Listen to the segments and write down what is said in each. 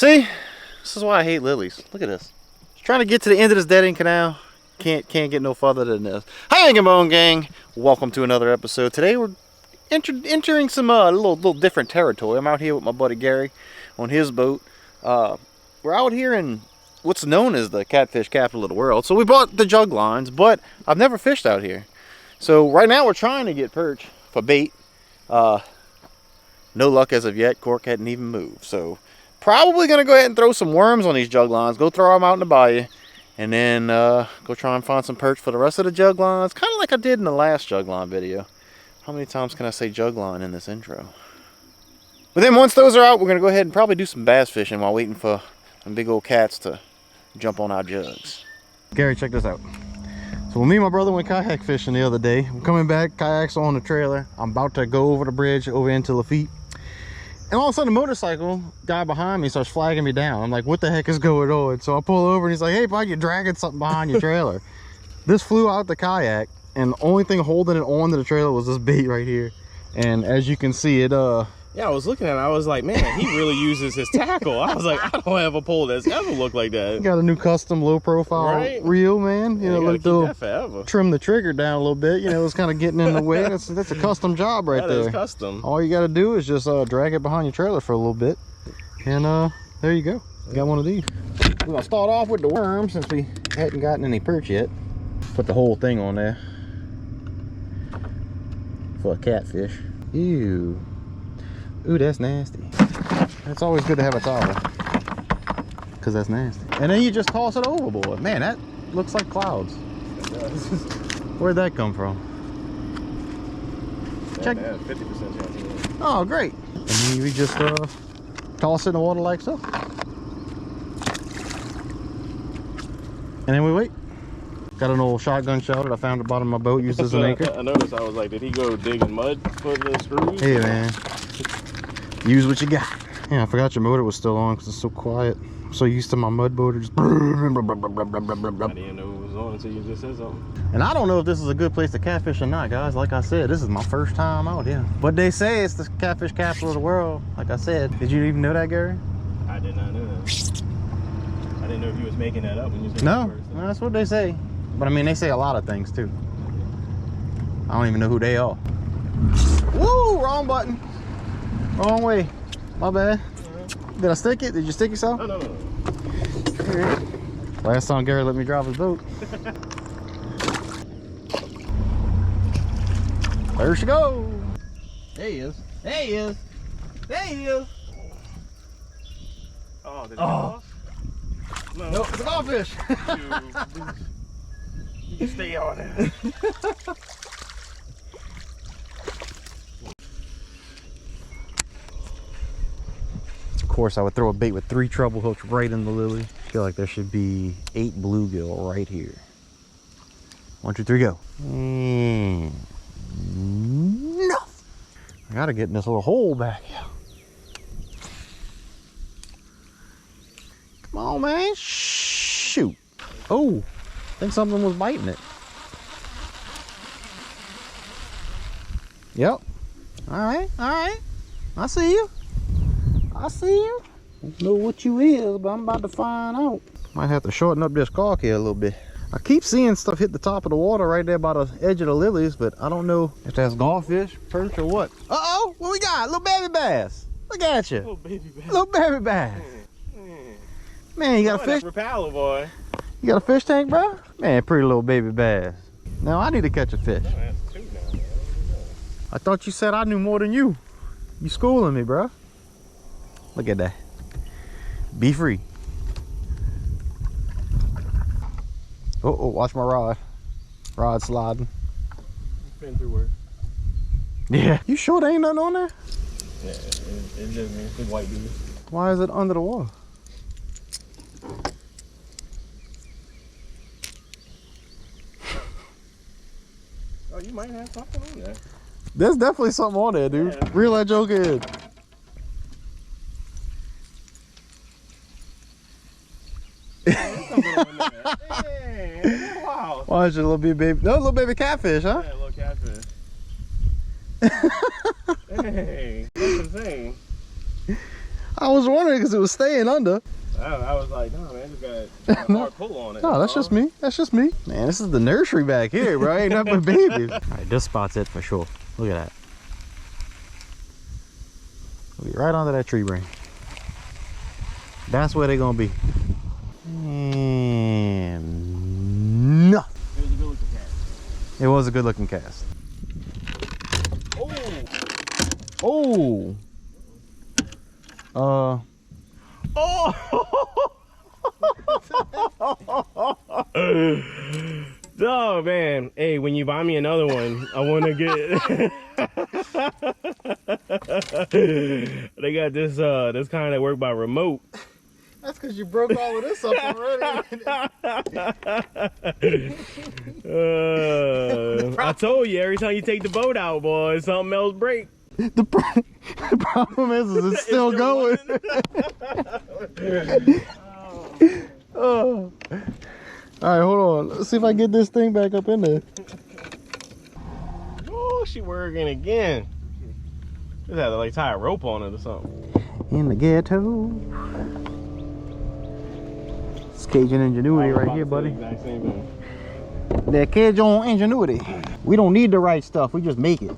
See, this is why I hate lilies. Look at this. Just trying to get to the end of this dead end canal. Can't get no further than this. Hi, Hanging Bone Gang. Welcome to another episode. Today we're entering some little different territory. I'm out here with my buddy Gary on his boat. We're out here in what's known as the Catfish Capital of the world. So we bought the jug lines, but I've never fished out here. So right now we're trying to get perch for bait. No luck as of yet. Cork hadn't even moved. So probably going to go ahead and throw some worms on these jug lines. Go throw them out in the bayou. And then go try and find some perch for the rest of the jug lines. Kind of like I did in the last jug line video. How many times can I say jug line in this intro? But then once those are out, we're going to go ahead and probably do some bass fishing while waiting for some big old cats to jump on our jugs. Gary, check this out. So when me and my brother went kayak fishing the other day, I'm coming back, kayaks on the trailer. I'm about to go over the bridge over into Lafitte. And all of a sudden, the motorcycle guy behind me starts flagging me down. I'm like, what the heck is going on? So I pull over and he's like, hey, bud, you're dragging something behind your trailer. This flew out the kayak, and the only thing holding it onto the trailer was this bait right here. And as you can see, it yeah, I was looking at it, I was like, man, he really uses his tackle. I was like, I don't have a pole that's ever looked like that. Got a new custom low profile reel, man. You know, look, that forever. Trim the trigger down a little bit. You know, it's kind of getting in the way. That's a custom job right there. That is custom. All you got to do is just drag it behind your trailer for a little bit, and there you go. Got one of these. We're gonna start off with the worm since we hadn't gotten any perch yet. Put the whole thing on there for a catfish. Ew. Ooh, that's nasty. It's always good to have a towel, because that's nasty. And then you just toss it overboard. Man, that looks like clouds. Where'd that come from? Check. 50% chance. Oh, great. And then you just toss it in the water like so. And then we wait. Got an old shotgun shell that I found at the bottom of my boat, used as an anchor. I noticed, I was like, did he go digging mud for the screws? Hey, man. Use what you got. Yeah, I forgot your motor was still on because it's so quiet. I'm so used to my mud motor just. I didn't know it was on until you just said something. And I don't know if this is a good place to catfish or not, guys. Like I said, this is my first time out here. But they say it's the catfish capital of the world. Like I said, did you even know that, Gary? I did not know that. I didn't know if you was making that up when you said no, that's what they say. But I mean, they say a lot of things too. I don't even know who they are. Woo! Wrong button. Wrong way. My bad. Did I stick it? Did you stick yourself? No. Last time Gary let me drive his boat. There she goes. There he is. There he is. There he is. Oh, did he go off? No. Nope, it's a goldfish. You stay on it. Of course, I would throw a bait with 3 treble hooks right in the lily. I feel like there should be 8 bluegill right here. 1, 2, 3, go. No! I gotta get in this little hole back here. Come on, man. Shoot. Oh, I think something was biting it. Yep. All right. I see you. I see you. Don't know what you is, but I'm about to find out. Might have to shorten up this caulk here a little bit. I keep seeing stuff hit the top of the water right there by the edge of the lilies, but I don't know if that's goldfish, perch, or what. Uh-oh, what we got? Little baby bass. Look at you. Little baby bass. Little baby bass. Man, you got a fish? Propeller, boy. You got a fish tank, bro? Man, pretty little baby bass. Now I need to catch a fish. I thought you said I knew more than you. You schooling me, bro. Look at that. Be free. Oh, watch my rod. Rod sliding. Been through where? Yeah. You sure there ain't nothing on there? Yeah, it's just me. It's white dude. Why is it under the water? Oh, you might have something on there. There's definitely something on there, dude. Yeah. Reel that joke in. Hey, wow. Why is it a little baby? No, little baby catfish, huh? Yeah, a little catfish. Hey, that's insane. I was wondering because it was staying under. I was like, no, man, this got a hard pull on it. No, that's just me. That's just me. Man, this is the nursery back here, bro. Ain't nothing but babies. All right, this spot's it for sure. Look at that. We'll be right under that tree branch. That's where they're gonna be. And no. It was a good looking cast. It was a good looking cast. Oh. Oh. Oh man, hey, when you buy me another one, I want to get. They got this this kind that work by remote. That's because you broke all of this up already. I told you, every time you take the boat out, boy, something else break. The problem is it's still going. Oh. All right, hold on. Let's see if I get this thing back up in there. Oh, she working again. Just had to like tie a rope on it or something. In the ghetto. It's Cajun ingenuity right here, buddy. Exact same thing. That Cajun ingenuity. We don't need the right stuff. We just make it.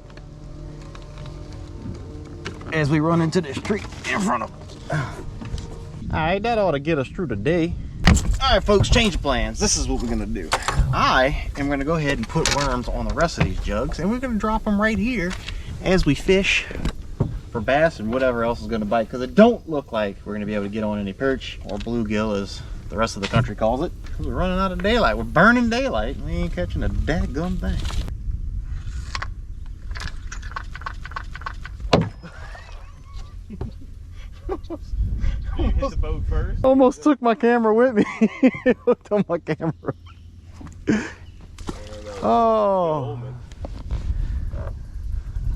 As we run into this tree in front of us. All right, that ought to get us through the day. All right, folks, change of plans. This is what we're gonna do. I am gonna go ahead and put worms on the rest of these jugs, and we're gonna drop them right here as we fish for bass and whatever else is gonna bite, because it don't look like we're gonna be able to get on any perch or bluegill, as the rest of the country calls it. We're running out of daylight. We're burning daylight, and we ain't catching a dadgum thing. Hit the boat first. Almost took my camera with me. Hooked on my camera. Oh.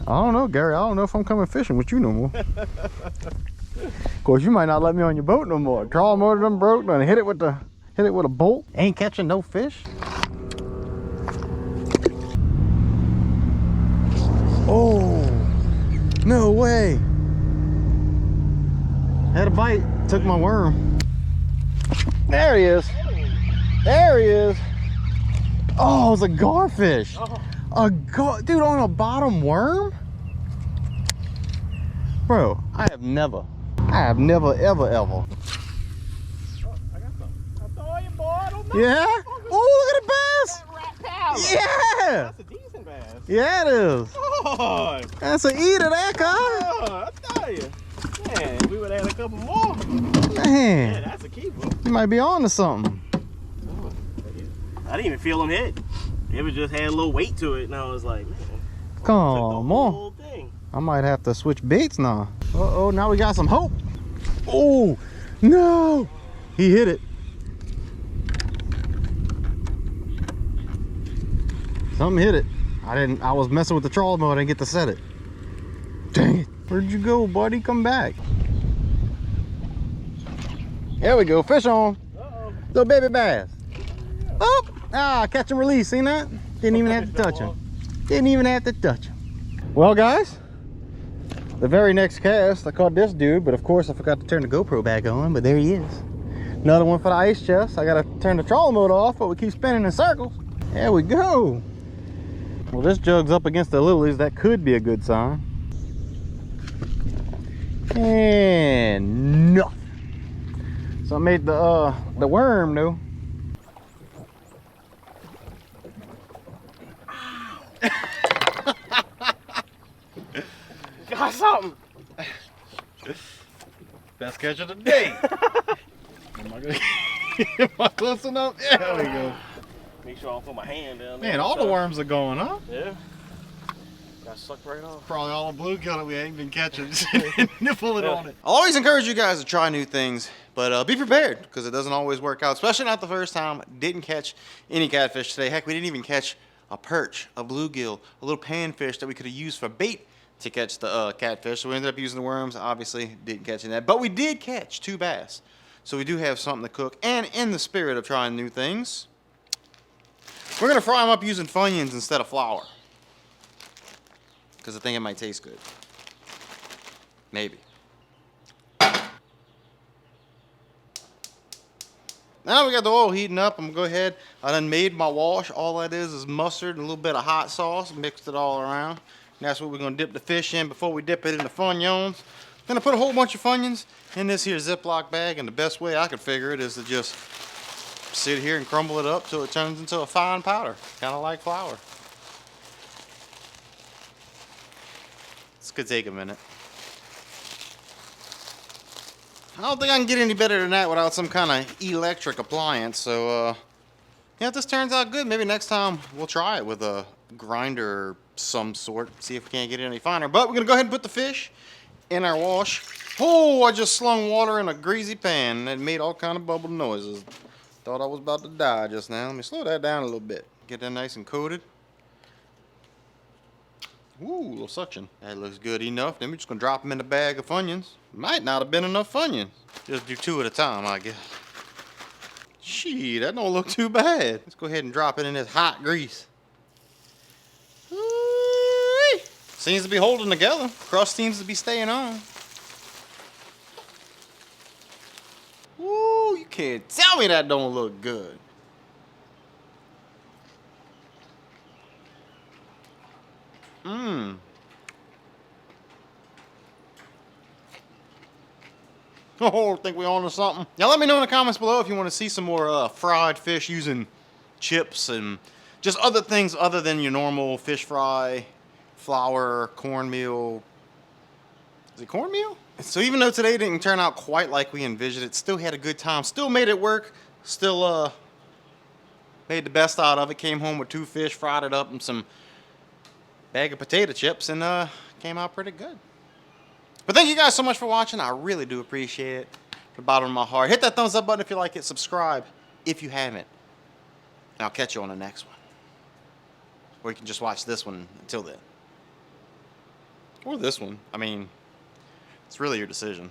I don't know, Gary. I don't know if I'm coming fishing with you no more. Of course, you might not let me on your boat no more. Trawl motor done broke. Done hit it with a bolt. Ain't catching no fish. Oh, no way. Had a bite, took my worm. There he is. There he is. Oh, it's a garfish. A dude, on a bottom worm? Bro, I have never, ever. Oh, I got some. I saw you, boy. Don't know. Yeah? Oh, look at the bass. Rat power. Yeah. That's a decent bass. Yeah, it is. Oh, That's an eater, that guy. I tell you. Man, we would add a couple more. Man. Yeah, that's a keeper. You might be on to something. I didn't even feel him hit. It was just had a little weight to it, and I was like, man. Come on. on. I might have to switch baits now. Uh-oh, now we got some hope. Oh, no. He hit it. Something hit it. I was messing with the trawl mode. I didn't get to set it. Dang it. Where'd you go, buddy? Come back. There we go. Fish on. Uh-oh. Little baby bass. Oh, catch and release. Seen that? Didn't even have to touch him. Didn't even have to touch him. Well, guys, the very next cast, I caught this dude, but of course I forgot to turn the GoPro back on, but there he is. Another one for the ice chest. I gotta turn the trawl mode off, but we keep spinning in circles. There we go. Well, this jug's up against the lilies. That could be a good sign. And nothing. So I made the worm though. Got something. Best catch of the day. Am I close enough? Yeah, there we go. Make sure I don't put my hand down there. Man, all the worms are going up. Yeah. Got sucked right off. Probably all the bluegill that we ain't been catching. Nibble it on it. I always encourage you guys to try new things, but be prepared, because it doesn't always work out, especially not the first time. Didn't catch any catfish today. Heck, we didn't even catch a perch, a bluegill, a little panfish that we could have used for bait to catch the catfish. So we ended up using the worms. Obviously, didn't catch any of that. But we did catch 2 bass. So we do have something to cook. And in the spirit of trying new things, we're going to fry them up using Funyuns instead of flour. Because I think it might taste good. Maybe. Now we got the oil heating up. I'm gonna go ahead. I done made my wash. All that is mustard and a little bit of hot sauce. Mixed it all around. And that's what we're gonna dip the fish in before we dip it in the Funyuns. Gonna put a whole bunch of Funyuns in this here Ziploc bag, and the best way I could figure it is to just sit here and crumble it up till it turns into a fine powder, kind of like flour. This could take a minute. I don't think I can get any better than that without some kind of electric appliance. So, yeah, if this turns out good, maybe next time we'll try it with a grinder of some sort. See if we can't get it any finer. But we're going to go ahead and put the fish in our wash. Oh, I just slung water in a greasy pan and it made all kind of bubble noises. Thought I was about to die just now. Let me slow that down a little bit. Get that nice and coated. Ooh, a little suction. That looks good enough. Then we're just gonna drop them in the bag of Funyuns. Might not have been enough Funyuns. Just do 2 at a time, I guess. Gee, that don't look too bad. Let's go ahead and drop it in this hot grease. Ooh-wee. Seems to be holding together. Crust seems to be staying on. Ooh, you can't tell me that don't look good. Mmm. Oh, I think we're on to something. Now let me know in the comments below if you want to see some more fried fish using chips and just other things other than your normal fish fry, flour, cornmeal. Is it cornmeal? So even though today didn't turn out quite like we envisioned, it still had a good time. Still made it work. Still made the best out of it. Came home with 2 fish, fried it up, and some bag of potato chips, and came out pretty good. But thank you guys so much for watching. I really do appreciate it. From the bottom of my heart. Hit that thumbs up button if you like it. Subscribe if you haven't. And I'll catch you on the next one. Or you can just watch this one until then. Or this one. I mean, it's really your decision.